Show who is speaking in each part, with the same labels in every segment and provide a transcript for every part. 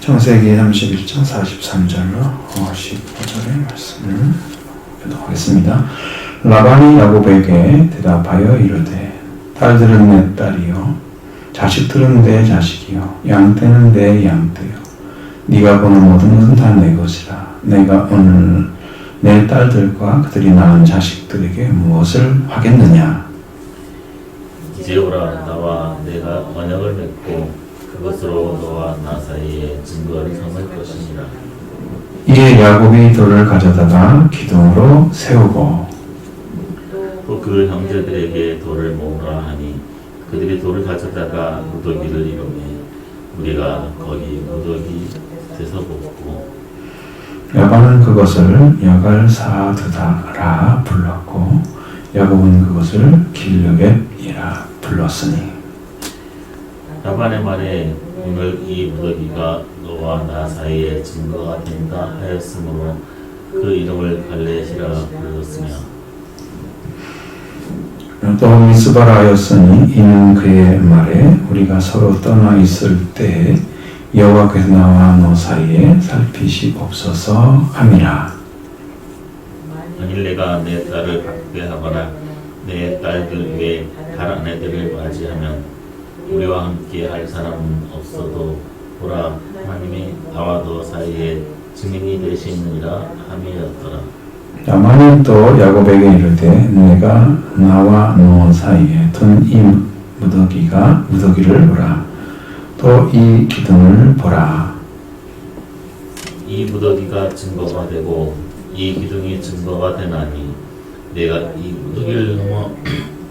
Speaker 1: 창세기 31장 43절로 15절의 말씀을 보도록 하겠습니다. 라반이 야곱에게 대답하여 이르되 딸들은 내 딸이요 자식들은 내 자식이요 양떼는 내 양떼요 네가 보는 모든 것은 다 내 것이라. 내가 오늘 내 딸들과 그들이 낳은 자식들에게 무엇을 하겠느냐.
Speaker 2: 이제 오라. 나와 내가 언약을 맺고 그것으로 너와 나 사이에 증거를 삼을 것이니라.
Speaker 1: 이에 야곱이 돌을 가져다가 기둥으로 세우고
Speaker 2: 또 그 형제들에게 돌을 모으라 하니 그들이 돌을 가져다가 무더기를 이루매 우리가 거기 무더기 돼서 먹고
Speaker 1: 라반은 그것을 여갈사드다라 불렀고 야곱은 그것을 길르겟이라 불렀으니.
Speaker 2: 라반의 말에 오늘 이 무더기가 너와 나 사이에 증거가 된다 하였으므로 그 이름을 갈레시라 불렀으며
Speaker 1: 또 미스바라 하였으니 이는 그의 말에 우리가 서로 떠나 있을 때에 여호와께서 나와 너 사이에 살핏이 없어서 함이라.
Speaker 2: 만일 내가 내 딸을 박대하거나 내 딸들 외에 다른 애들을 맞이하면 우리와 함께 할 사람은 없어도 보라 하나님이 나와 너 사이에 증인이 되시느니라 함이었더라.
Speaker 1: 라반은 또 야곱에게 이르되 내가 나와 너 사이에 둔 이 무더기를 보라. 또 이 기둥을 보라.
Speaker 2: 이 무더기가 증거가 되고 이 기둥이 증거가 되나니 내가 이 무더기를 넘어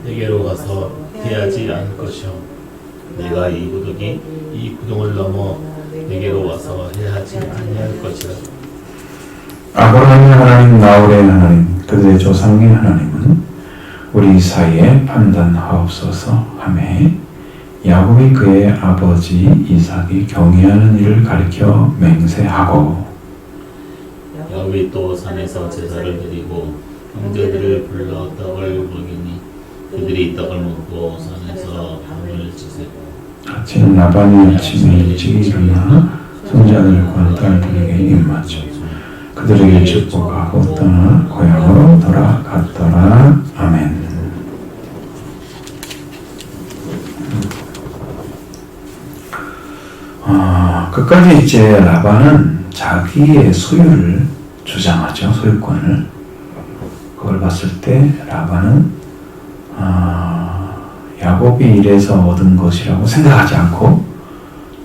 Speaker 2: 내게로 와서 해하지 않을 것이요 내가 이 무더기 이 기둥을 넘어 내게로 와서 해하지 아니할 것이라.
Speaker 1: 아브라함의 하나님 나홀의 하나님 그들의 조상의 하나님은 우리 사이에 판단하옵소서 하매 야곱이 그의 아버지 이삭이 경외하는 일을 가리켜 맹세하고
Speaker 2: 야곱이 또 산에서 제사를 드리고 형제들을 불러 떡을 먹이니 그들이 떡을 먹고 산에서 밤을 지새고
Speaker 1: 같이 라반이 아침에 일찍 일어나 손자들과 딸들에게 입맞추고 그들에게 축복하고 떠나 고향으로 돌아갔더라. 아멘. 끝까지 이제 라반은 자기의 소유를 주장하죠. 소유권을. 그걸 봤을 때 라반은 야곱이 이래서 얻은 것이라고 생각하지 않고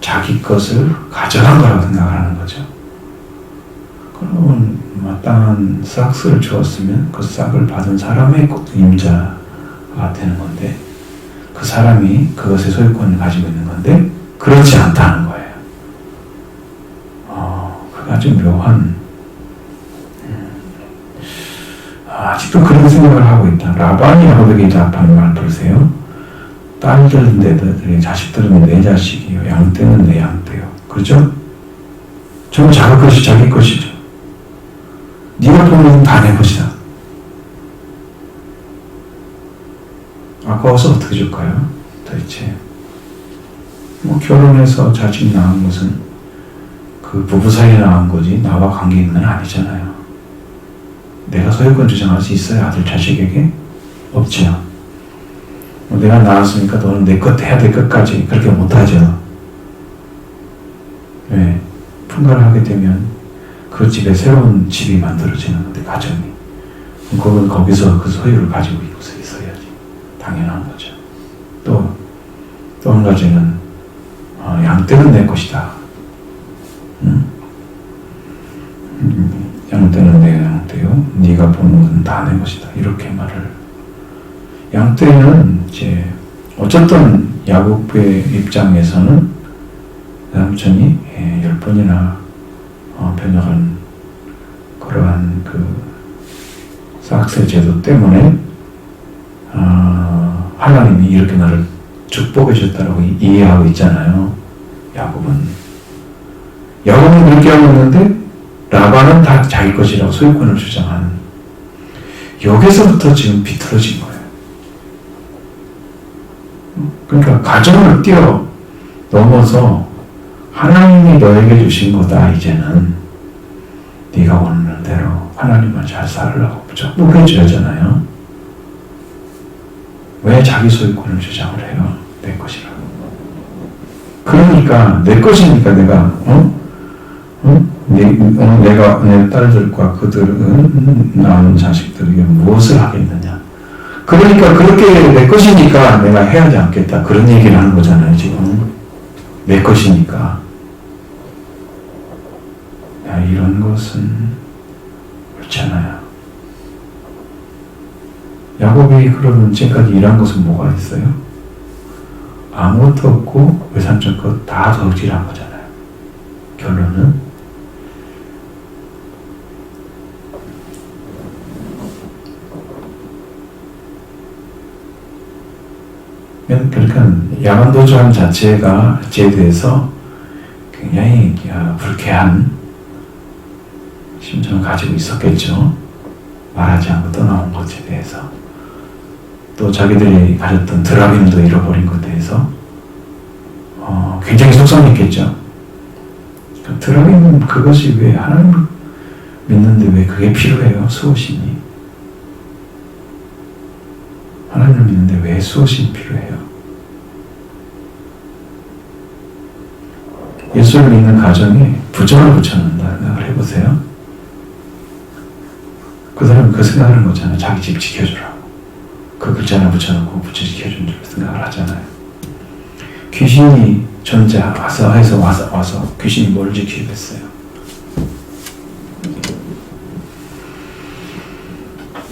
Speaker 1: 자기 것을 가져간 거라고 생각하는 거죠. 그러면 마땅한 싹스를 주었으면 그 싹을 받은 사람의 임자가 되는 건데 그 사람이 그것의 소유권을 가지고 있는 건데 그렇지 않다는 거예요. 그게 아주 묘한 아직도 그런 생각을 하고 있다. 라반이 야곱에게 대답하는 말 들으세요. 딸들은 내 자식들은 내 자식이요 양떼는 내 양떼요. 그렇죠? 전부 자기 것이 자기 것이죠. 네가 보는 다 내 것이다. 아까워서 어떻게 줄까요? 도대체 결혼해서 자식 낳은 것은 그 부부 사이에 낳은 거지 나와 관계 있는 건 아니잖아요. 내가 소유권 주장할 수 있어요? 아들 자식에게? 없죠. 내가 낳았으니까 너는 내 것 해야 될 것까지 그렇게 못하죠. 왜? 분가를 하게 되면 그 집에 새로운 집이 만들어지는 건데 가정이 그건 거기서 그 소유를 가지고 있어야지 당연한 거죠. 또 한 가지는 양떼는 내 것이다. 양떼는 내 양떼요 네가 보는 것은 다 내 것이다. 이렇게 말을. 양떼는 이제 어쨌든 야곱의 입장에서는 삼촌이 10번이나 변혁한 그러한 그 싹세 제도 때문에 하나님이 이렇게 나를 축복해 줬다라고 이해하고 있잖아요. 야곱은 그렇게 하고 있는데 라반은 다 자기 것이라고 소유권을 주장하는 여기서부터 지금 비틀어진 거예요. 그러니까 가정을 뛰어 넘어서 하나님이 너에게 주신 거다. 이제는 네가 원하는 대로 하나님만 잘 살으라고 무조건 해줘야 하잖아요. 왜 자기 소유권을 주장을 해요? 내 것이라고. 그러니까 내 것이니까 내가 내가 내 딸들과 그들은 낳은 자식들에게 무엇을 하겠느냐. 그러니까 그렇게 내 것이니까 내가 해야지 않겠다. 그런 얘기를 하는 거잖아요. 지금 내 것이니까. 야, 이런 것은 그렇잖아요. 야곱이 그러면 지금까지 일한 것은 뭐가 있어요? 아무것도 없고 외삼촌 것 다 덕질한 거잖아요. 결론은 그러니까 야만도주함 자체가 제 대해서 굉장히 불쾌한 심정을 가지고 있었겠죠. 말하지 않고 떠나온 것에 대해서. 또 자기들이 가졌던 드라빔도 잃어버린 것에 대해서 굉장히 속상했겠죠. 드라빔은 그것이 왜 하나님을 믿는데 왜 그게 필요해요? 수호신이. 하나님을 믿는데 왜 수호신이 필요해요? 예수를 믿는 가정에 부정을 붙여놓는다 생각을 해보세요. 그 사람은 그 생각을 하는 거잖아요. 자기 집 지켜주라고. 그 글자 하나 붙여놓고 지켜준 줄 생각을 하잖아요. 귀신이 와서 귀신이 뭘 지키겠어요?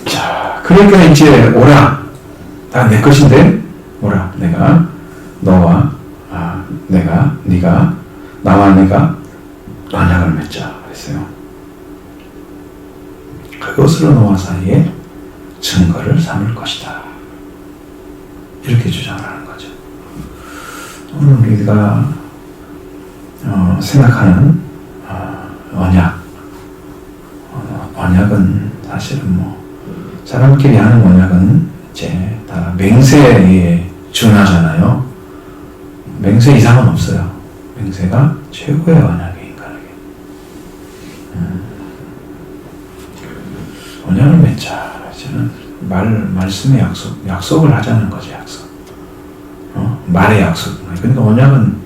Speaker 1: 자, 그러니까 이제 오라. 다 내 것인데 오라. 너와 네가 나와 내가 언약을 맺자 그랬어요. 그것으로 너와 사이에 증거를 삼을 것이다. 이렇게 주장을 하는 거죠. 오늘 우리가 생각하는 언약은 사실은 사람끼리 하는 언약은 이제 다 맹세에 준하잖아요. 맹세 이상은 없어요. 맹세가 최고의 언약이 인간에게. 언약을 맺자. 저는 말씀의 약속을 하자는 거죠. 약속. 말의 약속. 그러니까 언약은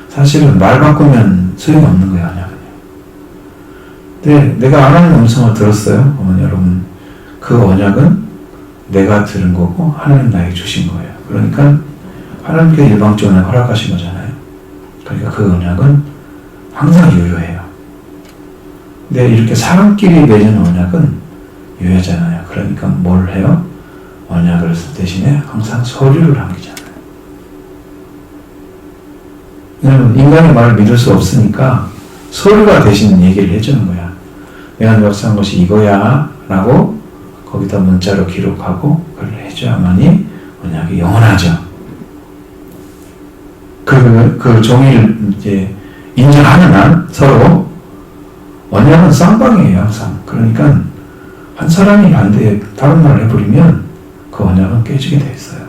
Speaker 1: 사실은 말 바꾸면 소용없는 거예요. 언약은요. 근데 내가 하나님의 음성을 들었어요. 여러분, 그 언약은 내가 들은 거고 하나님 나에게 주신 거예요. 그러니까 하나님께 일방적으로 허락하신 거잖아요. 그러니까 그 언약은 항상 유효해요. 근데 이렇게 사람끼리 맺은 언약은 유효하잖아요. 그러니까 뭘 해요? 언약을 대신에 항상 서류를 남기잖아요. 왜냐면 인간의 말을 믿을 수 없으니까 서류가 대신 얘기를 해주는 거야. 내가 역사한 것이 이거야 라고 거기다 문자로 기록하고 그걸 해줘야만이 언약이 영원하죠. 그 종이를 이제 인정하는 한 서로 언약은 쌍방이에요. 항상. 그러니까 한 사람이 반대에 다른 말을 해버리면 그 언약은 깨지게 돼 있어요.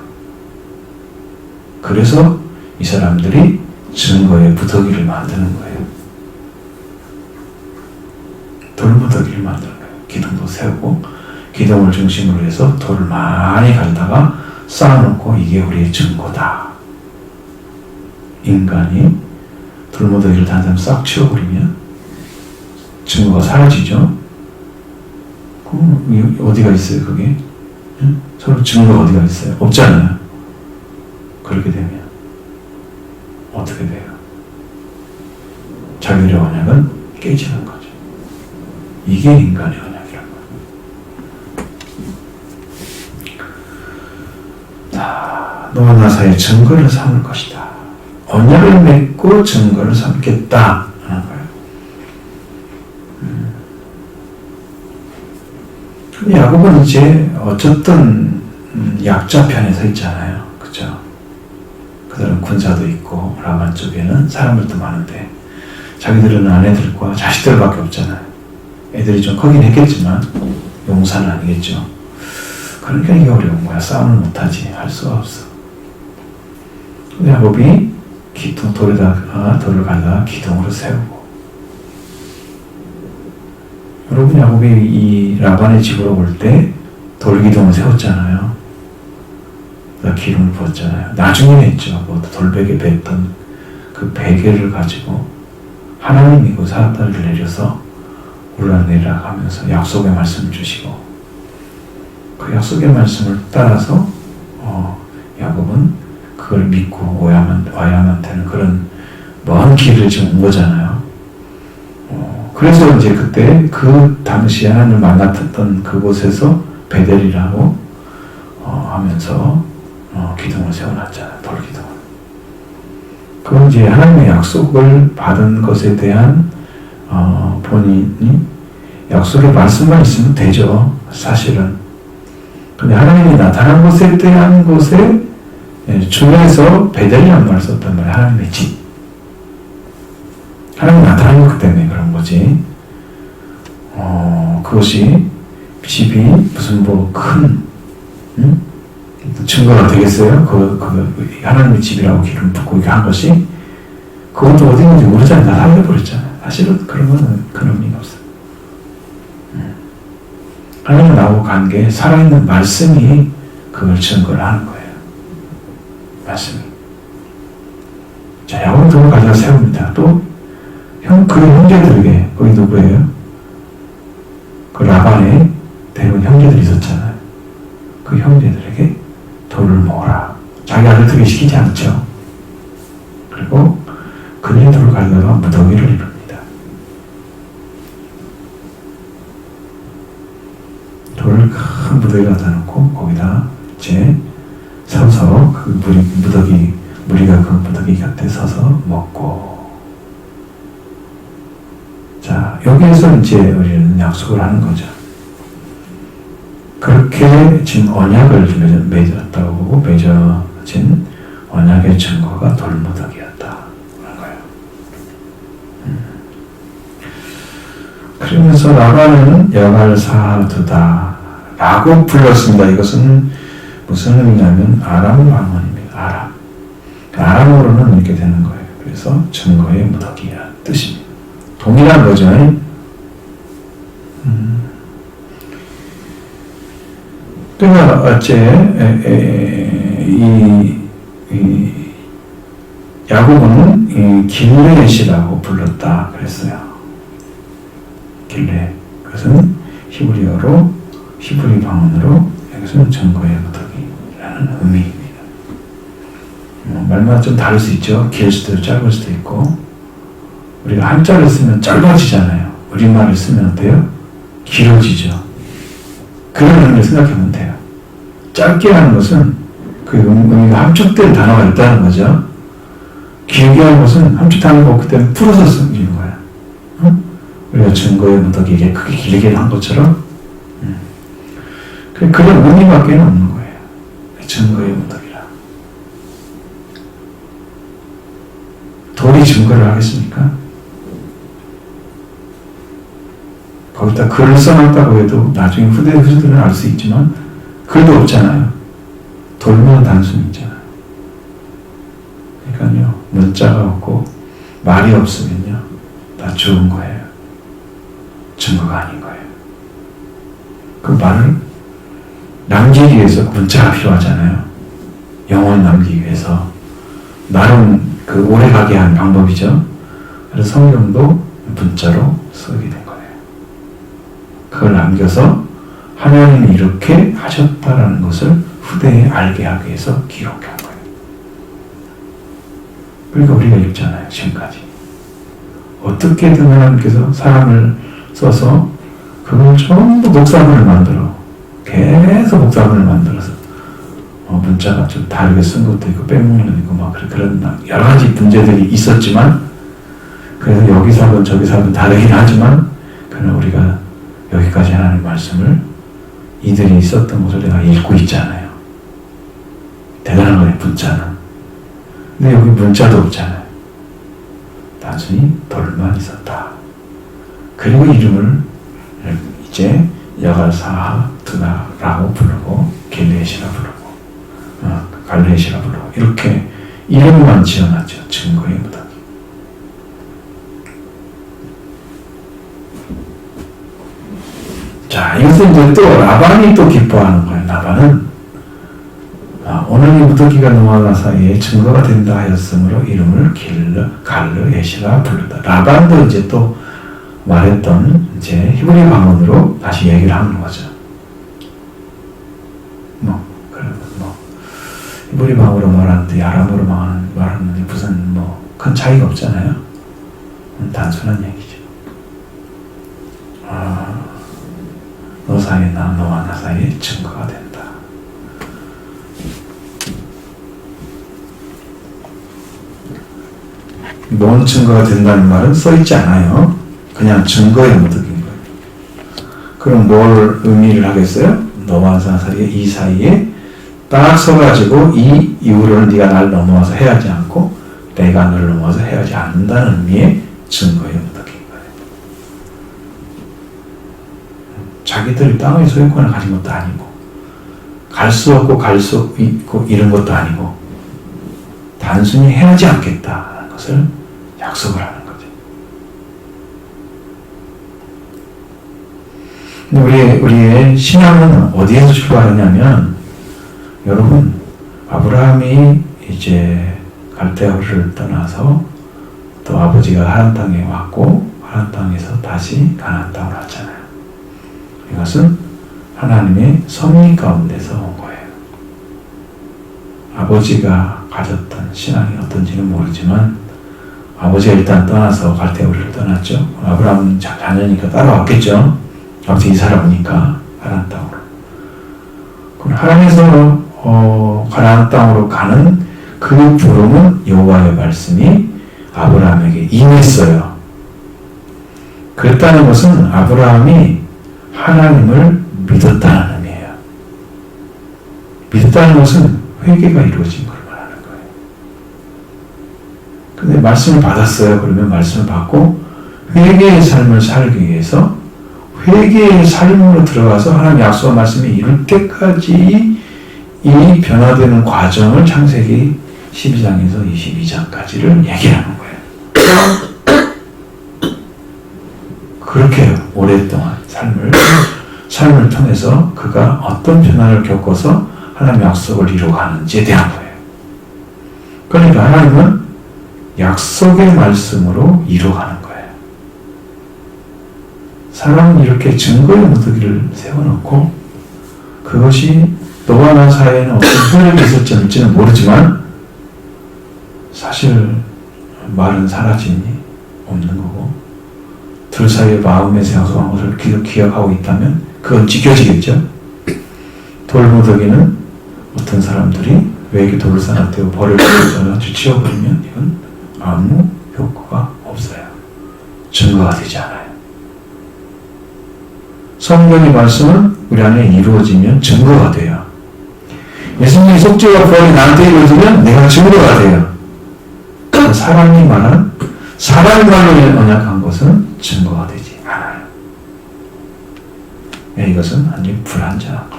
Speaker 1: 그래서 이 사람들이 증거의 무더기를 만드는 거예요. 돌무더기를 만드는 거예요. 기둥도 세우고 기둥을 중심으로 해서 돌을 많이 가져다가 쌓아놓고 이게 우리의 증거다. 인간이 돌무더기를 단단 싹 치워버리면 증거가 사라지죠. 어디가 있어요, 그게? 서로 증거가 어디가 있어요? 없잖아요. 그렇게 되면 어떻게 돼요? 자기들의 언약은 깨지는 거죠. 이게 인간의 언약이란 거예요. 너와 나 사이에 증거를 삼을 것이다. 언약을 맺고 증거를 삼겠다 하는 거예요. 근데 야곱은 이제 어쨌든 약자 편에 서 있잖아요. 그죠? 그들은 군사도 있고 라반 쪽에는 사람들도 많은데 자기들은 아내들과 자식들밖에 없잖아요. 애들이 좀 크긴 했겠지만 용사는 아니겠죠. 그러니까 이게 어려운 거야. 싸움을 못하지. 할 수가 없어. 근데 야곱이 돌에다가 돌을 가져다 기둥으로 세우고. 여러분 야곱이 이 라반의 집으로 올 때 돌기둥을 세웠잖아요. 기름을 부었잖아요. 나중에 했죠. 뭐 돌베개 뱉던 그 베개를 가지고 하나님이 그 사다리를 내려서 올라내리라 하면서 약속의 말씀을 주시고 그 약속의 말씀을 따라서 야곱은 그걸 믿고 와야만 되는 그런 먼 길을 지금 온 거잖아요. 그래서 이제 그때 그 당시에 하나님을 만났던 그곳에서 베델이라고 하면서 기둥을 세워놨잖아요. 돌기둥을. 그건 이제 하나님의 약속을 받은 것에 대한 본인이 약속의 말씀만 있으면 되죠. 사실은. 근데 하나님이 나타난 것에 대한 것에 중에서 베델이라는 말을 썼단 말이에요. 하나님의 집. 하나님이 나타난 것 때문에 그런 거지. 그것이 집이 무슨 큰 증거가 되겠어요? 하나님의 집이라고 기름 붓고 이렇게 한 것이 그것도 어디 있는지 모르잖아요. 다 살려버렸잖아요. 사실은 그런 거는 큰 의미가 없어요. 하나님 나오고 간 게 살아있는 말씀이 그걸 증거를 하는 거예요. 말씀이. 자, 야곱은 돌을 가져다 세웁니다. 또 그 형제들에게 거기 누구예요? 그 라반에 데려온 형제들이 있었잖아요. 그 형제들에게 돌을 모으라. 자기 아들 되게 시키지 않죠. 그리고 그들이 돌을 가져다가 무더기를 이룹니다. 돌을 큰 무더기 갖다 놓고 거기다 이제 서서 그 무리가 그 무더기 곁에 서서 먹고. 자, 여기에서 이제 우리는 약속을 하는 거죠. 그렇게 지금 언약을 맺었다고 보고 맺어진 언약의 증거가 돌무더기였다. 그런 거예요. 그러면서 라반은 여갈사두다 라고 불렀습니다. 이것은 무슨 의미냐면 아람 방언입니다. 아람어로는 이렇게 되는 거예요. 그래서 증거의 무더기라는 뜻입니다. 동일한 거죠. 그러니까 어째 이 야곱은 길레렛이라고 불렀다 그랬어요. 길레. 그것은 히브리 방언으로 이것은 증거의 무더기라는 의미입니다. 말마다 좀 다를 수 있죠. 길 수도 있고 짧을 수도 있고. 우리가 한자를 쓰면 짧아지잖아요. 우리말을 쓰면 어때요? 길어지죠. 그런 의미를 생각하면 돼요. 짧게 하는 것은 그 의미가 함축된 단어가 있다는 거죠. 길게 하는 것은 함축 단어가 없기 때문에 풀어서 쓰는 거예요. 우리가 증거의 무더기에 크게 길게 한 것처럼 그런 의미밖에 없는 거예요. 증거의 무더기라. 돌이 증거를 하겠습니까? 거기다 글을 써놨다고 해도 나중에 후대들은 알 수 있지만 글도 없잖아요. 돌만 단순히 있잖아요. 그러니까요, 문자가 없고 말이 없으면요 다 죽은 거예요. 증거가 아닌 거예요. 그 말을 남기기 위해서 문자가 필요하잖아요. 영혼을 남기기 위해서 나름 그 오래가게 한 방법이죠. 그래서 성경도 문자로 쓰게 된 거예요. 그걸 남겨서 하나님이 이렇게 하셨다라는 것을 후대에 알게 하기 위해서 기록한 거예요. 그러니까 우리가 읽잖아요. 지금까지. 어떻게든 하나님께서 사람을 써서 그걸 전부 목사본을 만들어. 계속 목사본을 만들어서 문자가 좀 다르게 쓴 것도 있고 빼먹는 것도 있고 막 그런 여러 가지 문제들이 있었지만 그래서 여기서 하든 저기서 하든 다르긴 하지만 그러나 우리가 여기까지 하나님의 말씀을 이들이 있었던 것을 내가 읽고 있잖아요. 대단한 거예요, 문자는. 근데 여기 문자도 없잖아요. 단순히 돌만 있었다. 그리고 이름을 이제 여갈사두다라고 부르고 길레시라 부르고 갈레시라 부르고 이렇게 이름만 지어놨죠. 증거의 무더기. 자, 이것은 이제 또 라반이 또 기뻐하는 거예요. 라반은 오늘 이 무더기가 노아와 사이에 증거가 된다 하였으므로 이름을 갈르 에시라 부르다. 라반도 이제 또 말했던 이제 히브리 방언으로 다시 얘기를 하는 거죠. 히브리 방언으로 말하는데 아람어로 말하는데 무슨 큰 차이가 없잖아요. 단순한 얘기죠. 너 사이에 너와 나 사이에 증거가 된다. 뭔 증거가 된다는 말은 써있지 않아요. 그냥 증거의 무더기인 거예요. 그럼 뭘 의미를 하겠어요? 너와 나 사이에 이 사이에 딱 서가지고 이 이후로는 네가 날 넘어와서 해하지 않고 내가 너를 넘어와서 해하지 않는다는 의미의 증거의 무더기인 거예요. 자기들이 땅의 소유권을 가진 것도 아니고 갈 수 없고 갈 수 있고 이런 것도 아니고 단순히 해하지 않겠다는 것을 약속을 하는 거죠. 근데 우리의 신앙은 어디에서 출발하냐면 여러분 아브라함이 이제 갈대아우르를 떠나서 또 아버지가 하란 땅에 왔고 하란 땅에서 다시 가나안 땅으로 왔잖아요. 이것은 하나님의 섭리 가운데서 온 거예요. 아버지가 가졌던 신앙이 어떤지는 모르지만 아버지가 일단 떠나서 갈대아우르를 떠났죠. 아브라함은 자녀니까 따라왔겠죠. 아버지 이사를 오니까 하란 땅으로. 그럼 하란에서 가나안 땅으로 가는 그 부름은 여호와의 말씀이 아브라함에게 임했어요. 그랬다는 것은 아브라함이 하나님을 믿었다는 의미예요. 믿었다는 것은 회개가 이루어진 걸 말하는 거예요. 근데 말씀을 받았어요. 그러면 말씀을 받고 회개의 삶을 살기 위해서 회개의 삶으로 들어가서 하나님 약속한 말씀이 이룰 때까지 이 변화되는 과정을 창세기 12장에서 22장까지를 얘기하는 거예요. 그렇게 오랫동안 삶을 통해서 그가 어떤 변화를 겪어서 하나님의 약속을 이루어가는지에 대한 거예요. 그러니까 하나님은 약속의 말씀으로 이루어가는 거예요. 사람은 이렇게 증거의 무더기를 세워놓고 그것이 너와 나 사이에는 어떤 효력이 있을지는 모르지만 사실 말은 사라짐이 없는 거고 둘 사이의 마음에서 약속한 것을 기억하고 있다면 그건 지켜지겠죠. 돌무더기는 어떤 사람들이 외게 돌을 쌓아대고 벌을 치워버리면 이건 아무 효과가 없어요. 증거가 되지 않아요. 성경의 말씀은 우리 안에 이루어지면 증거가 돼요. 예수님의 속죄와 부활이 나한테 이루어지면 내가 증거가 돼요. 사람이 말한 사람의 말로 언약한 것은 증거가 되지 않아요. 이것은 완전히 불완전한 것.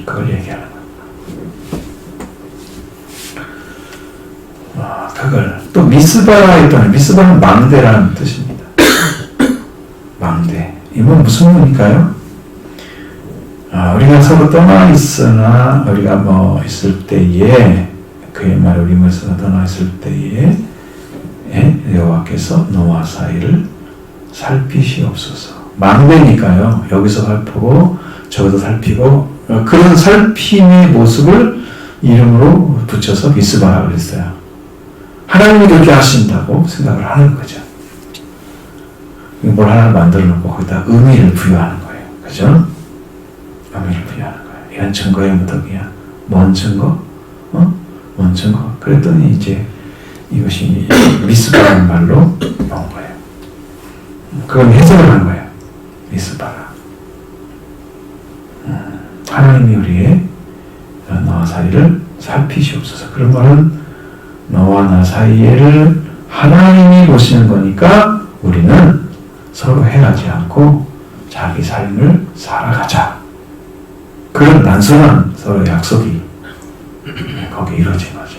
Speaker 1: 그걸 얘기하는 거예요. 그걸 또 미스바라에 있다는 미스바는 망대라는 뜻입니다. 망대. 이건 무슨 의미일까요? 우리가 서로 떠나 있으나 우리가 있을 때에 그의 말 우리 모여서 떠나 있을 때에 여호와께서 너와 사이를 살피시옵소서. 망대니까요. 여기서 살피고 저기서 살피고 그런 살핌의 모습을 이름으로 붙여서 미스바라 그랬어요. 하나님이 그렇게 하신다고 생각을 하는 거죠. 뭘 하나 만들어 놓고 거기다 의미를 부여하는 거예요. 그죠? 의미를 부여하는 거예요. 이건 증거의 무더기야. 뭔 증거? 뭔 증거? 그랬더니 이제 이것이 미스바라는 말로 나온 거예요. 그건 해석을 한 거예요. 미스바라. 하나님이 우리의 너와 사이를 살피시옵소서. 그런 말은 너와 나 사이를 하나님이 보시는 거니까 우리는 서로 해하지 않고 자기 삶을 살아가자. 그런 단순한 서로 약속이 거기에 이루어진 거죠.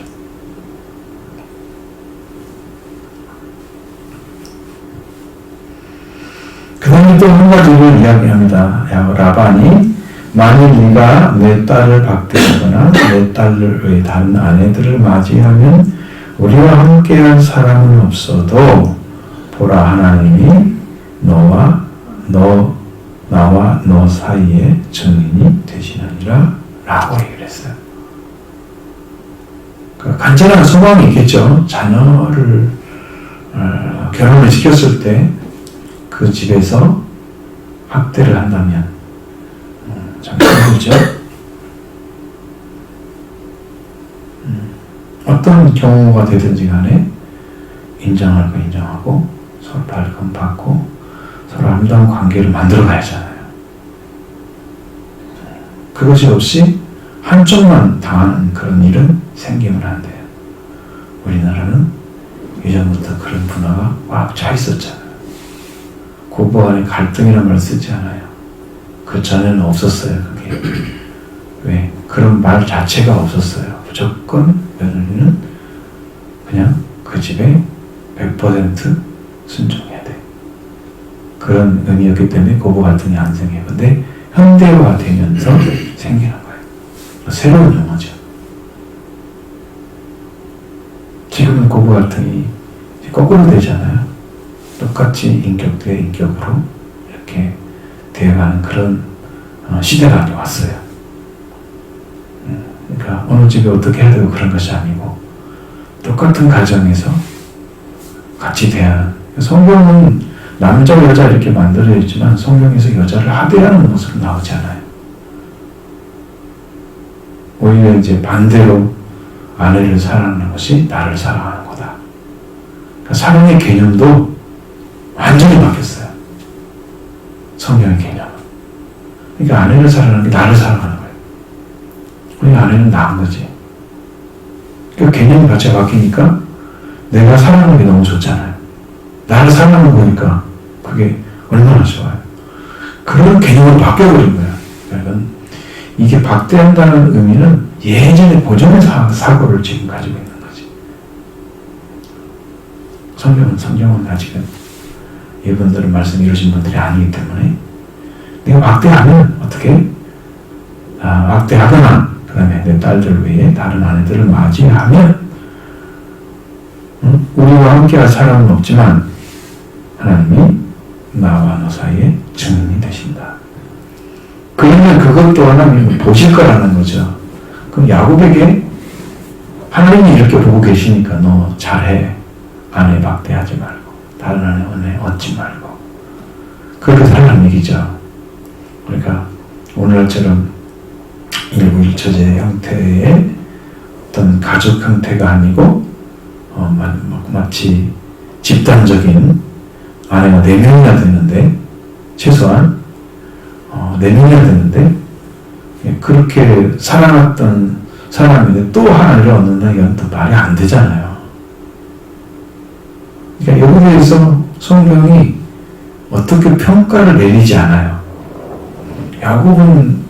Speaker 1: 또 한 가지를 이야기합니다. 라반이 만일 네가 내 딸을 박대하거나 내 딸을 왜 다른 아내들을 맞이하면 우리와 함께할 사람은 없어도 보라 하나님이 나와 너 사이에 증인이 되시느니라 라고 얘기를 했어요. 그러니까 간절한 소망이 있겠죠. 자녀를 결혼을 시켰을 때 그 집에서 학대를 한다면 참 힘들죠. 어떤 경우가 되든지 간에 인정할 거 인정하고 서로 발권 받고 서로 아름다운 관계를 만들어 가야 하잖아요. 그것이 없이 한쪽만 당하는 그런 일은 생기면 안 돼요. 우리나라는 예전부터 그런 문화가 꽉 차 있었잖아요. 고부 간의 갈등이라는 말 쓰지 않아요. 그 전에는 없었어요. 그게 왜 그런 말 자체가 없었어요. 무조건 며느리는 그냥 그 집에 100% 순종해야 돼. 그런 의미였기 때문에 고부 갈등이 안 생겨요. 근데 현대화 되면서 생기는 거예요. 새로운 용어죠. 지금은 고부 갈등이 거꾸로 되잖아요. 똑같이 인격 대 인격으로 이렇게 되어가는 그런 시대가 왔어요. 그러니까 어느 집에 어떻게 해야 되고 그런 것이 아니고 똑같은 가정에서 같이 대하는. 성경은 남자 여자 이렇게 만들어 있지만 성경에서 여자를 하대하는 모습은 나오지 않아요. 오히려 이제 반대로 아내를 사랑하는 것이 나를 사랑하는 거다. 그러니까 사랑의 개념도 완전히 바뀌었어요. 성경의 개념은. 그러니까 아내를 사랑하는 게 나를 사랑하는 거예요. 그러니까 아내는 나은 거지. 그 개념이 같이 바뀌니까 내가 사랑하는 게 너무 좋잖아요. 나를 사랑하는 거니까 그게 얼마나 좋아요. 그런 개념으로 바뀌어버린 거예요. 여러분, 이게 박대한다는 의미는 예전에 보존의 사고를 지금 가지고 있는 거지. 성경은 아직은 이분들은 말씀 이루신 분들이 아니기 때문에 내가 박대하면 어떻게? 박대하거나 그 다음에 내 딸들 외에 다른 아내들을 맞이하면 우리와 함께할 사람은 없지만 하나님이 나와 너 사이에 증인이 되신다. 그러면 그것도 하나님이 보실 거라는 거죠. 그럼 야곱에게 하나님이 이렇게 보고 계시니까 너 잘해. 아내 박대하지 말고 다른 아내 은혜 얻지 말고 그렇게 살라는 얘기죠. 그러니까 오늘처럼 일부 일처제 형태의 어떤 가족 형태가 아니고 마치 집단적인 아내가 4명이나 되는데 최소한 4명이나 되는데 그렇게 살아났던 사람인데 또 하나를 얻는다 이건 또 말이 안 되잖아요. 그러니까 여기에 대해서 성경이 어떻게 평가를 내리지 않아요. 야곱은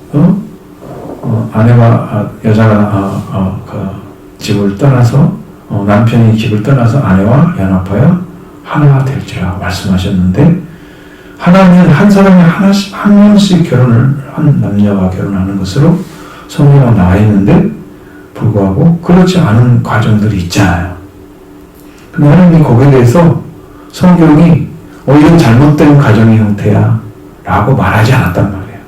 Speaker 1: 아내와 여자가 집을 떠나서 남편이 집을 떠나서 아내와 연합하여 하나가 될지라 말씀하셨는데 하나님은 한 사람이 한 명씩 결혼을 한 남녀가 결혼하는 것으로 성경에 나와 있는데 불구하고 그렇지 않은 과정들이 있잖아요. 근데 하나님이 거기에 대해서 성경이 이런 잘못된 가정의 형태야 라고 말하지 않았단 말이에요.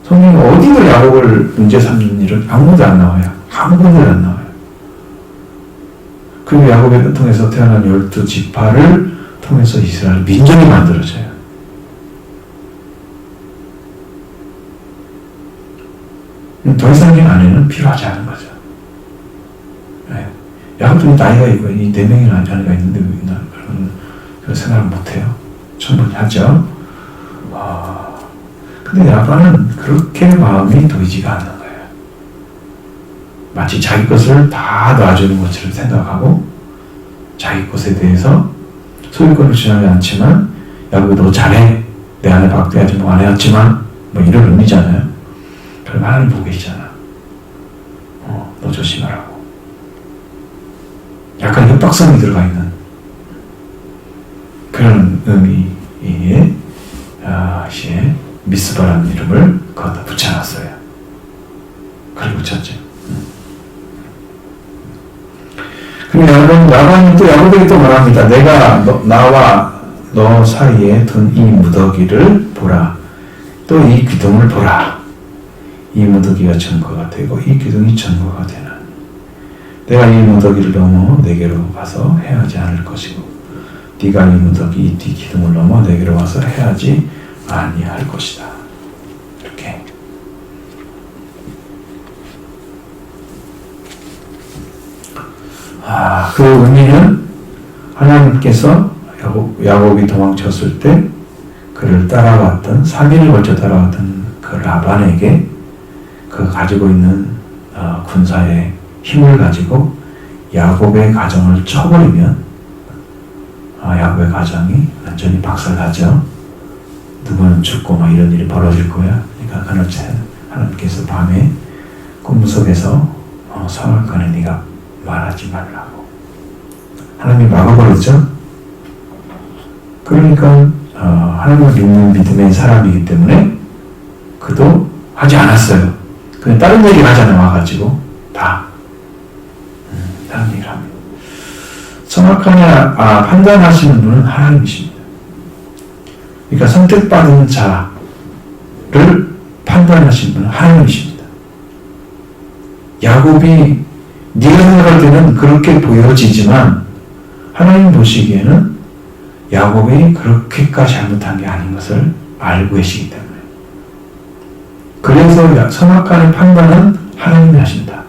Speaker 1: 성경이 어디도 야곱을 문제 삼는 일은 아무도 안 나와요. 아무 군데 안 나와요. 그리고 야곱을 통해서 태어난 12지파를 통해서 이스라엘 민족이 만들어져요. 더 이상의 아내는 필요하지 않은 거죠. 네. 야곱도 나이가 있고 이 4명의 아내가 있는데 그런 생각을 못해요. 충분히 하죠. 근데 야곱은 그렇게 마음이 놓이지가 않는 거예요. 마치 자기 것을 다 놔주는 것처럼 생각하고 자기 것에 대해서 소유권을 주장하지 않지만 야곱이 너 잘해. 내 아내 박대하지 뭐 안 해왔지만 뭐 이런 의미잖아요. 그럼 하나님 보고 계시잖아. 너 조심하라고. 약간 협박성이 들어가 있는 그런 의미 미스바라는 이름을 거기다 붙여놨어요. 그리고 붙였죠. 그리고 여러분, 라반이 또 야곱에게 또 말합니다. 내가 나와 너 사이에 둔 이 무더기를 보라. 또 이 기둥을 보라. 이 무더기가 증거가 되고 이 기둥이 증거가 되나. 내가 이 무더기를 넘어 내게로 가서 해하지 않을 것이고 네가 이 무더기 이 기둥을 넘어 내게로 와서 해하지 아니할 것이다. 이렇게. 그 의미는 하나님께서 야곱이 도망쳤을 때 그를 따라왔던 3일을 걸쳐 따라왔던 그 라반에게 그 가지고 있는 군사의 힘을 가지고 야곱의 가정을 쳐버리면 야곱의 가정이 완전히 박살나죠. 누구는 죽고 막 이런 일이 벌어질 거야. 그러니까 그날째 하나님께서 밤에 꿈 속에서 사흘간에 네가 말하지 말라고 하나님이 막아버렸죠. 그러니까 하나님을 믿는 믿음의 사람이기 때문에 그도 하지 않았어요. 그냥 다른 얘기를 하잖아요. 와가지고 다 다른 얘기를 합니다. 정확하냐 판단하시는 분은 하나님이십니다. 그러니까 선택받은 자를 판단하시는 분은 하나님이십니다. 야곱이 네가 생각할 때는 그렇게 보여지지만 하나님 보시기에는 야곱이 그렇게까지 잘못한 게 아닌 것을 알고 계시기 때문에 그래서 정확한 판단은 하나님이 하신다.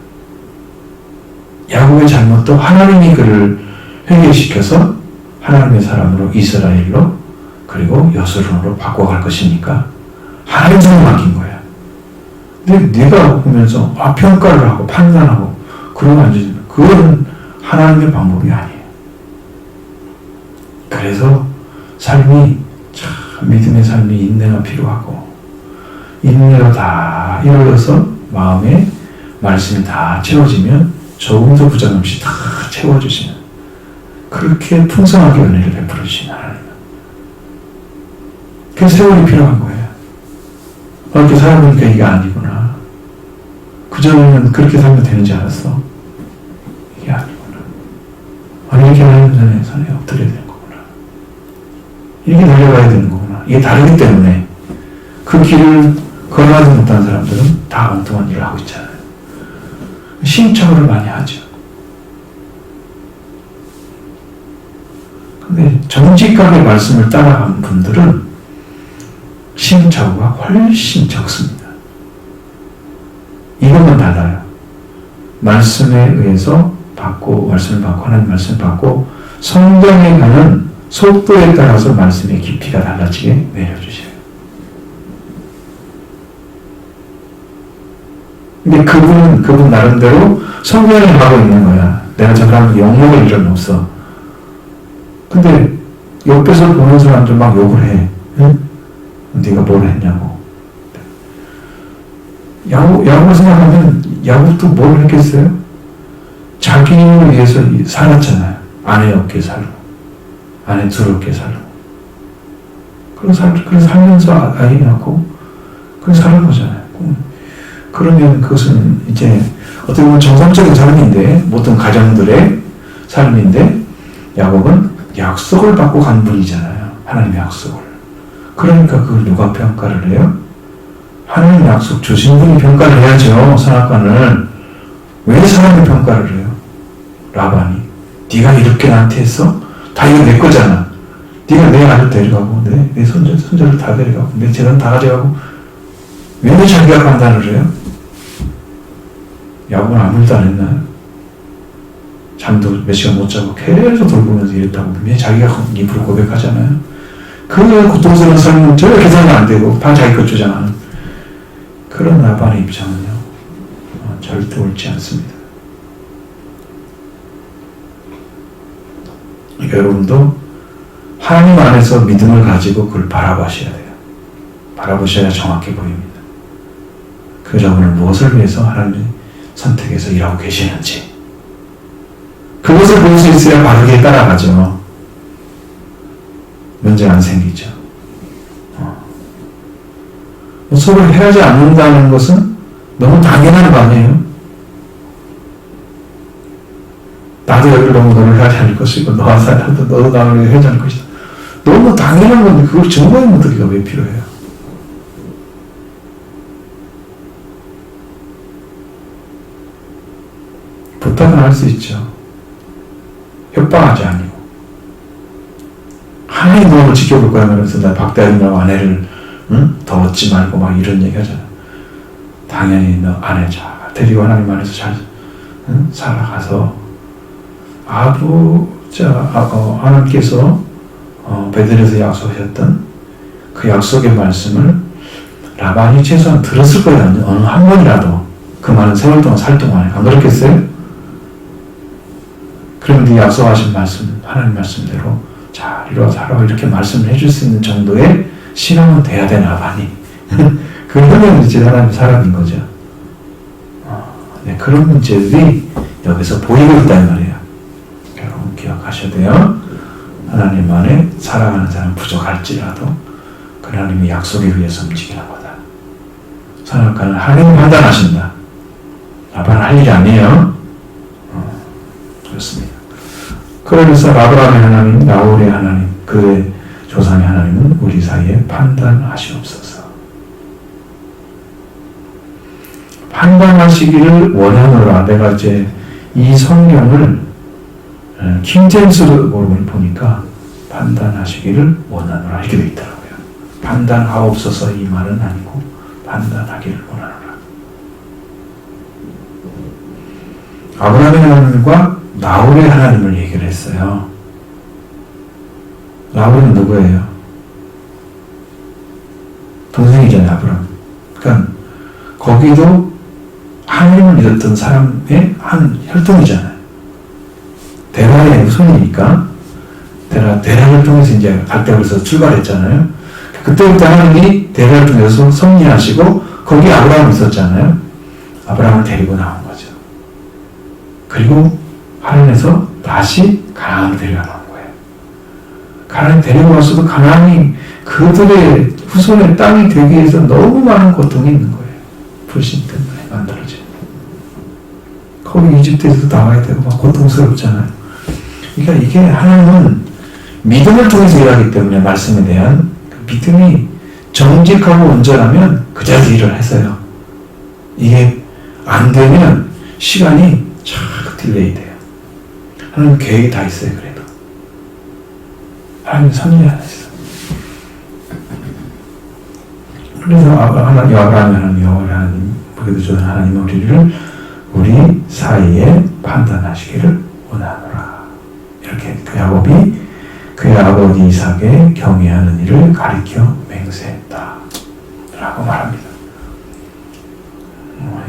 Speaker 1: 야곱의 잘못도 하나님이 그를 회개시켜서 하나님의 사람으로 이스라엘로 그리고 여수론으로 바꿔갈 것이니까 하나님 손에 맡긴 거야. 근데 네가 보면서 평가를 하고 판단하고 그러면 안 되지. 그건 하나님의 방법이 아니에요. 그래서 삶이 참 믿음의 삶이 인내가 필요하고 인내가 다 이루어서 마음에 말씀이 다 채워지면 조금도 부족함없이 다 채워주시는 그렇게 풍성하게 은혜를 베풀어 주시는 하나님. 그 세월이 필요한 거예요. 이렇게 살아보니까 이게 아니구나. 그전에는 그렇게 살면 되는지 알았어. 이게 아니구나. 이렇게 하나님 손에 엎드려야 되는 거구나. 이렇게 달려가야 되는 거구나. 이게 다르기 때문에 그 길을 걸어가지 못한 사람들은 다 엉뚱한 일을 하고 있잖아요. 시행착오를 많이 하죠. 근데 정직하게 말씀을 따라간 분들은 시행착오가 훨씬 적습니다. 이것만 달라요. 말씀에 의해서 말씀을 받고 하나님 말씀을 받고 성경에 가는 속도에 따라서 말씀의 깊이가 달라지게 내려주셔요. 근데 그분 나름대로 성경을 하고 있는 거야. 내가 잠깐 욕먹을 일은 없어. 근데 옆에서 보는 사람들 막 욕을 해. 응? 네가 뭘 했냐고. 야곱을 생각하면 야곱도 뭘 했겠어요? 자기를 위해서 살았잖아요. 아내 없게 살고 아내 둘 없게 살고 그래서 살면서 아이 낳고 그래서 사는 거잖아요. 그러면 그것은 이제 어떻게 보면 정상적인 삶인데 모든 가정들의 삶인데 야곱은 약속을 받고 간 분이잖아요. 하나님의 약속을. 그러니까 그걸 누가 평가를 해요? 하나님 약속 주신 분이 평가를 해야죠. 선악관을. 왜 사람이 평가를 해요? 라반이. 네가 이렇게 나한테 했어? 다 이거 내 거잖아. 네가 내 아들 데려가고 내 손자를 다 데려가고 내 재산 다 가져가고 왜 자기가 판단을 해요? 야곱은 아무 일도 안 했나요? 잠도 몇 시간 못 자고 계속 돌보면서 이랬다고 왜 자기가 입으로 고백하잖아요. 그 고통스러운 삶은 전혀 계산이 안 되고 다 자기 것 주장하는 그런 라반의 입장은요 절대 옳지 않습니다. 그러니까 여러분도 하나님 안에서 믿음을 가지고 그걸 바라보셔야 돼요. 바라보셔야 정확히 보입니다. 그 여러분을 무엇을 위해서 하나님이 선택해서 일하고 계시는지 그것을 볼 수 있어야 바르게 따라가죠. 문제가 안 생기죠. 서로 해하지 않는다는 것은 너무 당연한 거 아니에요? 나도 여기를 너무 너를 해하지 않을 것이고 너와 살아도 너도 나를 해하지 않을 것이다. 너무 당연한 건데 그걸 증거해 묻기가 왜 필요해요? 부탁은 할 수 있죠. 협박하지 아니고. 하나님 너를 지켜볼 거야 그러면서 나 박대리라고 아내를 더 얻지 말고 막 이런 얘기 하잖아. 당연히 너 아내 잘 데리고 하나님 안에서 잘 살아가서 하나님께서 베들에서 약속하셨던 그 약속의 말씀을 라반이 최소한 들었을 거예요. 어느 한 번이라도 그 많은 세월 동안 살 동안에 안 그렇겠어요? 그러면 네 약속하신 말씀 하나님 말씀대로 잘 이루어 살아 이렇게 말씀을 해줄 수 있는 정도의 신앙은 돼야 되나 라반이 그러면 이제 하나님 사람인 거죠. 네, 그런 문제들이 여기서 보이고 있다는 말이에요. 여러분 기억하셔야 돼요. 하나님 안에 살아가는 사람 부족할지라도 그 하나님의 약속에 의해서 움직이는 거다. 선악과는 하나님 판단하신다. 라반은 할 일이 아니에요. 그렇습니다. 그러면서 아브라함의 하나님, 나홀의 하나님, 그의 조상의 하나님은 우리 사이에 판단하시옵소서. 판단하시기를 원하노라. 내가 이제 이 성경을 킹제임스로 보니까 판단하시기를 원하노라 이렇게 되어 있더라고요. 판단하옵소서 이 말은 아니고 판단하기를 원하노라. 아브라함의 하나님과 나홀의 하나님을 얘기를 했어요. 나홀은 누구예요? 동생이잖아요, 아브라함. 그러니까 거기도 하나님을 믿었던 사람의 한 혈통이잖아요. 데라의 후손이니까 데라를 통해서 이제 갈대에서 출발했잖아요. 그때부터 하나님이 데라를 통해서 섭리하시고 거기 아브라함이 있었잖아요. 아브라함을 데리고 나온 거죠. 그리고 하나님에서 다시 가나안으로 데려가 놓은 거예요. 가나안 데리고 왔어도 가나안이 그들의 후손의 땅이 되기 위해서 너무 많은 고통이 있는 거예요. 불신 때문에 만들어진. 거기 이집트에서 나와야 되고 막 고통스럽잖아요. 그러니까 이게 하나님은 믿음을 통해서 일하기 때문에 말씀에 대한 믿음이 정직하고 온전하면 그 자리에서 일을 했어요. 이게 안 되면 시간이 자꾸 딜레이 돼요. 하나님 계획이 다 있어요. 그래도 하나님 섭리 안 했어. 그래서 하나님 아브라함의 하나님 여호와의 하나님 그래도 저는 하나님 우리 사이에 판단하시기를 원하노라. 이렇게 그 야곱이 그의 아버지 이삭의 경외하는 일을 가리켜 맹세했다 라고 말합니다.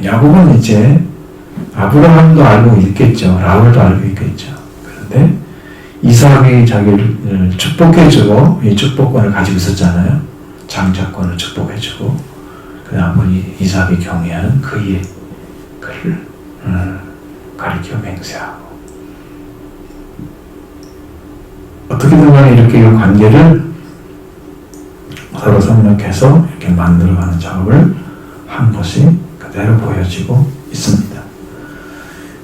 Speaker 1: 야곱은 이제 아브라함도 알고 있겠죠. 라울도 알고 있겠죠. 그런데 이삭이 자기를 축복해주고 이 축복권을 가지고 있었잖아요. 장자권을 축복해주고 그 아버지 이삭이 경외하는 그의 그를 가리켜 맹세하고 어떻게든 간에 이렇게 이 관계를 서로 성령해서 이렇게 만들어가는 작업을 한 것이 그대로 보여지고 있습니다.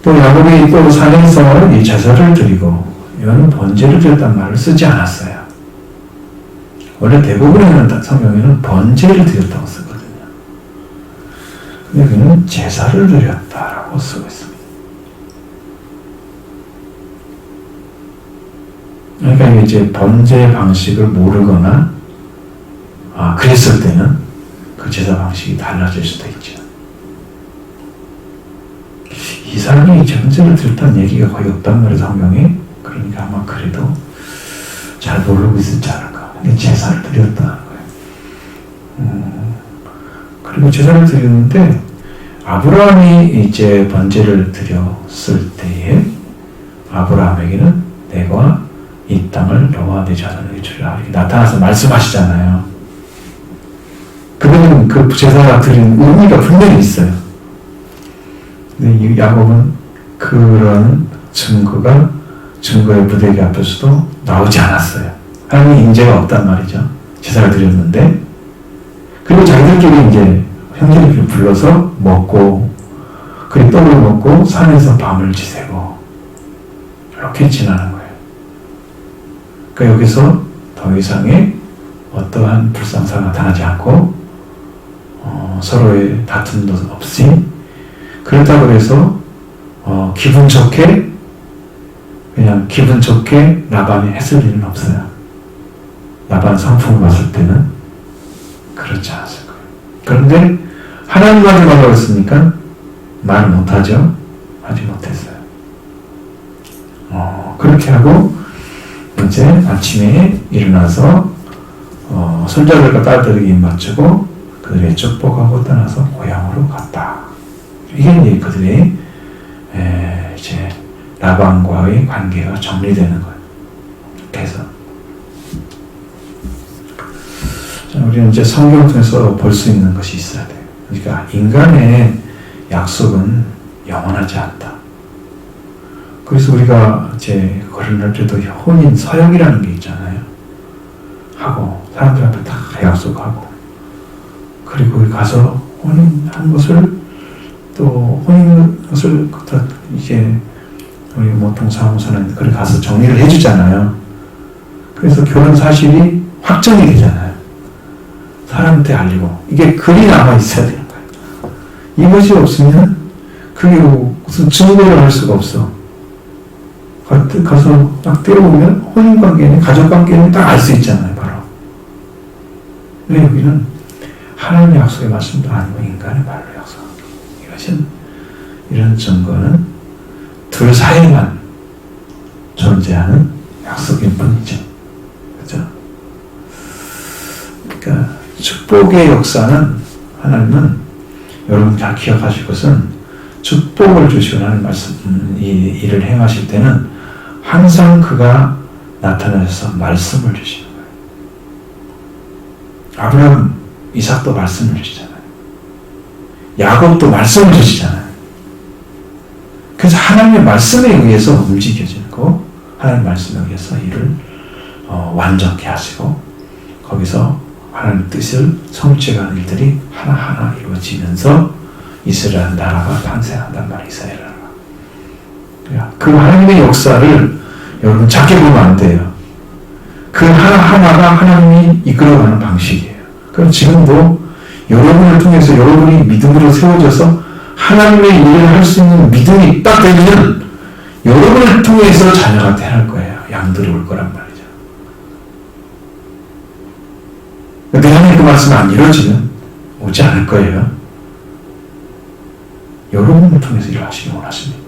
Speaker 1: 또 야곱이 또 산에서 이 제사를 드리고 이거는 번제를 드렸단 말을 쓰지 않았어요. 원래 대부분의 성경에는 번제를 드렸다고 쓰거든요. 근데 그는 제사를 드렸다라고 쓰고 있습니다. 그러니까 이제 번제 방식을 모르거나 그랬을 때는 그 제사 방식이 달라질 수도 있죠. 이삭이 번제를 드렸다는 얘기가 거의 없단 말이에요, 성경에. 그러니까 아마 그래도 잘 모르고 있었지 않을까. 근데 제사를 드렸다는 거예요. 그리고 제사를 드렸는데 아브라함이 이제 번제를 드렸을 때에 아브라함에게는 내가 이 땅을 너와 내 자손에게 주리라 이렇게 나타나서 말씀하시잖아요. 그러면 그 제사가 드린 의미가 분명히 있어요. 근데 이 야곱은 그런 증거의 무대기 앞에서도 나오지 않았어요. 하나님의 인재가 없단 말이죠. 제사를 드렸는데 그리고 자기들끼리 이제 형제들끼리 불러서 먹고, 그 떡을 먹고 산에서 밤을 지새고, 이렇게 지나는 거예요. 그러니까 여기서 더 이상의 어떠한 불상사가 나타나지 않고, 서로의 다툼도 없이, 그렇다고 해서 기분 좋게 라반이 했을 일은 없어요. 라반 성품을 봤을 때는 그렇지 않았을 거예요. 그런데 하나님과도 말하고 있으니까 말 못하죠. 하지 못했어요. 그렇게 하고 이제 아침에 일어나서 손자들과 딸들에게 입 맞추고 그들의 축복하고 떠나서 고향으로 갔다. 이게 이제 그들의 이제 라반과의 관계가 정리되는 거예요. 그래서 우리는 이제 성경을 통해서 볼 수 있는 것이 있어야 돼요. 그러니까 인간의 약속은 영원하지 않다. 그래서 우리가 이제 결혼할 때도 혼인 서약이라는 게 있잖아요. 하고 사람들 앞에 다 약속하고 그리고 가서 혼인한 것을 또 혼인 것을 이제 우리 뭐 동사무소는 그렇게 가서 정리를 해주잖아요. 그래서 결혼 사실이 확정이 되잖아요. 사람한테 알리고 이게 글이 남아 있어야 되는 거예요. 이것이 없으면 그게 무슨 증거를 할 수가 없어. 가서 딱 떼어보면 혼인관계는 가족관계는 딱 알 수 있잖아요. 바로. 근데 여기는 하나님의 약속의 말씀도 아니고 인간의 말로 약속. 이것은 이런 증거는 둘 사이에만 존재하는 약속일 뿐이죠. 그렇죠? 그러니까 축복의 역사는 하나님은 여러분 잘 기억하실 것은 축복을 주시고 하는 말씀, 이 일을 행하실 때는 항상 그가 나타나셔서 말씀을 주시는 거예요. 아브라함, 이삭도 말씀을 주시잖아요. 야곱도 말씀을 주시잖아요. 그래서 하나님의 말씀에 의해서 움직여지고 하나님의 말씀에 의해서 일을 완전케 하시고 거기서 하나님의 뜻을 성취하는 일들이 하나하나 이루어지면서 이스라엘 나라가 탄생한단 말이에요. 이스라엘 나라가. 그 하나님의 역사를 여러분 작게 보면 안 돼요. 그 하나하나가 하나님이 이끌어가는 방식이에요. 그럼 지금도 여러분을 통해서 여러분이 믿음으로 세워져서 하나님의 일을 할 수 있는 믿음이 딱 되면 여러분을 통해서 자녀가 태어날 거예요. 양들이 올 거란 말이죠. 내 안에 그 말씀 안 이루어지면 오지 않을 거예요. 여러분을 통해서 일을 하시기 원하십니다.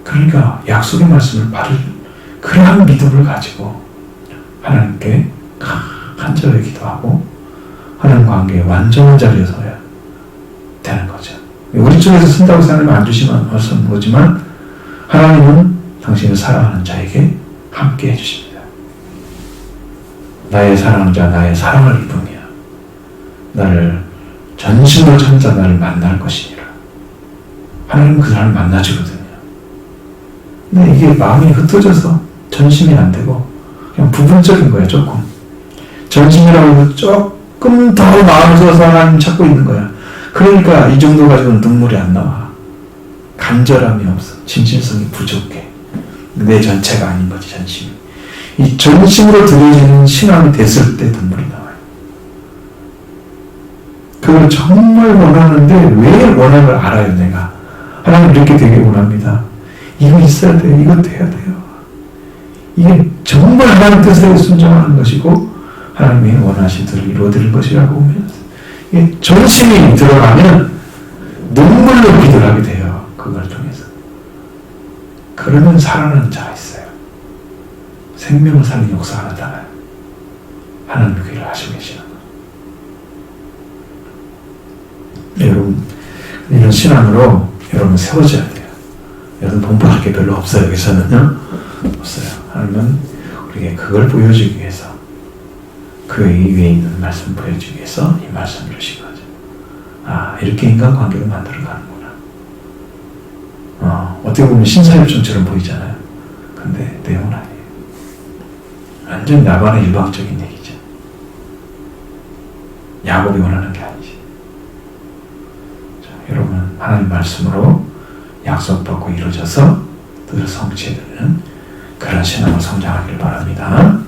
Speaker 1: 그러니까 약속의 말씀을 받을 그러한 믿음을 가지고 하나님께 간절히 기도하고 하나님 관계에 완전한 자리에 서야 되는 거죠. 우리 쪽에서 쓴다고 생각하면 안 주시면 없는 거지만 하나님은 당신을 사랑하는 자에게 함께 해주십니다. 나의 사랑하는 자, 나의 사랑을 입으며 나를 전심으로 찾는 자 나를 만날 것이니라. 하나님은 그 사람을 만나주거든요. 근데 이게 마음이 흩어져서 전심이 안 되고 그냥 부분적인 거야. 조금 전심이라고 해서 조금 더 마음을 써서 하나님 찾고 있는 거야. 그러니까 이 정도 가지고는 눈물이 안 나와. 간절함이 없어. 진실성이 부족해. 내 전체가 아닌 거지. 전심이. 이 전심으로 들어지는 신앙이 됐을 때 눈물이 나와요. 그걸 정말 원하는데 왜 원하는 걸 알아요. 내가 하나님 이렇게 되게 원합니다. 이거 있어야 돼요. 이거 돼야 돼요. 이게 정말 하나님 뜻에 순종하는 것이고 하나님이 원하신 대로 이루어질 것이라고 보면 이게 전심이 들어가면 눈물로 기도를 하게 돼요. 그걸 통해서. 그러면 살아나는 자가 있어요. 생명을 살리는 역사가 나타나요. 하나님 그 일을 하시고 계시는 거예요. 여러분 이런 신앙으로 여러분 세워져야 돼요. 여러분 본받을 게 별로 없어요. 여기서는요. 없어요. 하나님은 우리에게 그걸 보여주기 위해서 그 위에 있는 말씀 보여주기 위해서 이 말씀을 주신 거죠. 아, 이렇게 인간관계를 만들어가는구나. 어떻게 보면 신사역정처럼 보이잖아요. 근데 내용은 아니에요. 완전 나만의 일방적인 얘기죠. 야곱이 원하는 게 아니지. 자, 여러분 하나님 말씀으로 약속받고 이루어져서 뜻을 성취해드리는 그런 신앙으로 성장하기를 바랍니다.